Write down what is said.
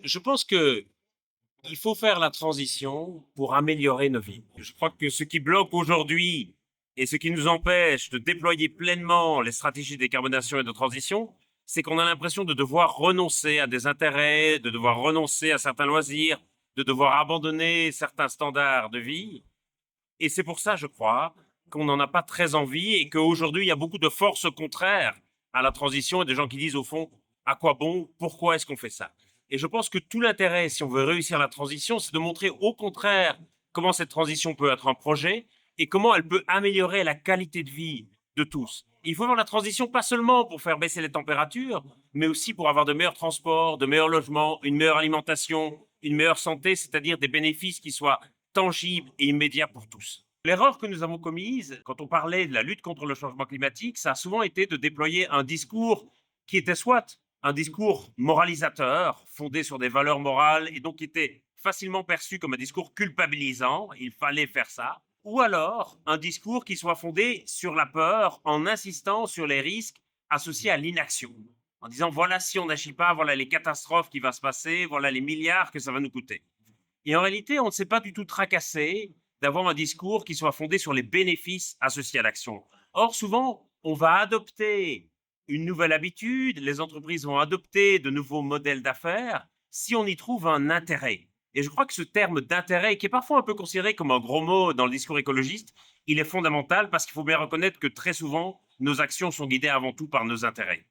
Je pense que il faut faire la transition pour améliorer nos vies. Je crois que ce qui bloque aujourd'hui et ce qui nous empêche de déployer pleinement les stratégies de décarbonation et de transition, c'est qu'on a l'impression de devoir renoncer à des intérêts, de devoir renoncer à certains loisirs, de devoir abandonner certains standards de vie. Et c'est pour ça, je crois, qu'on n'en a pas très envie et qu'aujourd'hui, il y a beaucoup de forces contraires à la transition et de gens qui disent au fond, à quoi bon, pourquoi est-ce qu'on fait ça? Et je pense que tout l'intérêt, si on veut réussir la transition, c'est de montrer au contraire comment cette transition peut être un projet et comment elle peut améliorer la qualité de vie de tous. Il faut voir la transition pas seulement pour faire baisser les températures, mais aussi pour avoir de meilleurs transports, de meilleurs logements, une meilleure alimentation, une meilleure santé, c'est-à-dire des bénéfices qui soient tangible et immédiat pour tous. L'erreur que nous avons commise quand on parlait de la lutte contre le changement climatique, ça a souvent été de déployer un discours qui était soit un discours moralisateur, fondé sur des valeurs morales, et donc qui était facilement perçu comme un discours culpabilisant, il fallait faire ça, ou alors un discours qui soit fondé sur la peur en insistant sur les risques associés à l'inaction, en disant voilà si on n'agit pas, voilà les catastrophes qui vont se passer, voilà les milliards que ça va nous coûter. Et en réalité, on ne s'est pas du tout tracassé d'avoir un discours qui soit fondé sur les bénéfices associés à l'action. Or, souvent, on va adopter une nouvelle habitude, les entreprises vont adopter de nouveaux modèles d'affaires si on y trouve un intérêt. Et je crois que ce terme d'intérêt, qui est parfois un peu considéré comme un gros mot dans le discours écologiste, il est fondamental parce qu'il faut bien reconnaître que très souvent, nos actions sont guidées avant tout par nos intérêts.